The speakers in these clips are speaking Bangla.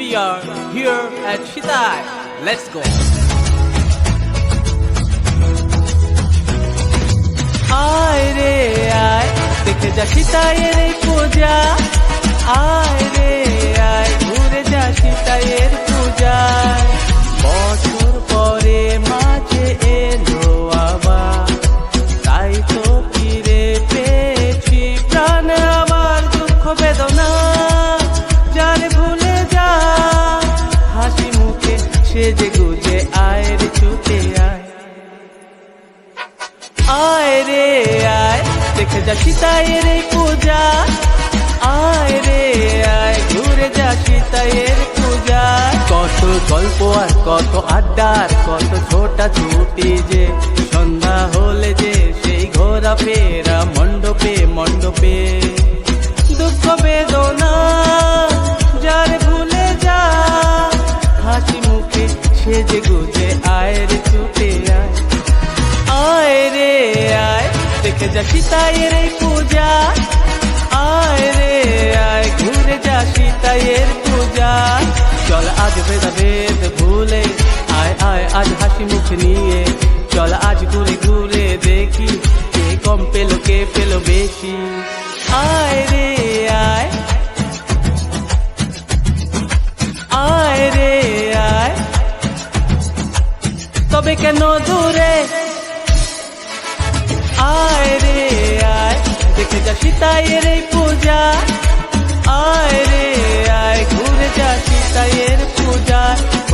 We are here at Shitai. Let's go. আয় রে আয় দেখে যা সীতায়ের এই পূজা, আয় রে আয় ঘুরে যা সীতায়ের পূজায়। বছর পরে মাঝে এলো আবার, তাই তো ফিরে পেয়েছি প্রাণ আমার দুঃখ বেদনা। যারে ভুলে যা হাসি মুখে সেজে গুজে আয় রে ছুটে আয়। আয় রে আয় দেখে যা সীতায়ের এই পূজা, আয় রে আয় ঘুরে যা সীতায়ের পূজা। কত গল্প আর কত আড্ডার কত ছোটা ছুটি যে, সন্ধ্যা হলে যে সেই ঘোরা ফেরা মণ্ডপে মণ্ডপে। দুঃখ বেদনা যারে ভুলে যা হাসি মুখে সেজে গুজে আয় রে ছুটে আয়। আয় রে আয় দেখে যা সীতায়ের এই পূজা, আয় রে আয় ঘুরে যা সীতায়ের পূজা। চল আজ ভেদাভেদ ভুলে আয় আয় আজ হাসি মুখ নিয়ে, চল আজ ঘুরে ঘুরে দেখি কে কম পেলো কে পেলো বেশি। আয় রে আয়, আয় রে আয় তবে কেন দূরে, আয় রে আয় দেখে যা সীতায়ের এই পূজা, আয় রে আয় ঘুরে যা সীতায়ের পূজা।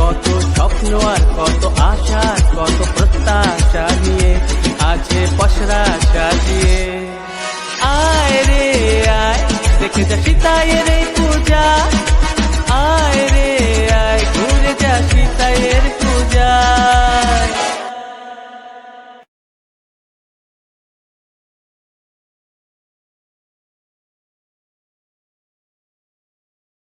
কত স্বপ্ন আর কত আশা কত প্রত্যাশা নিয়ে আছে পসরা সাজিয়ে, আয় রে আয় দেখে যা সীতায়ের এই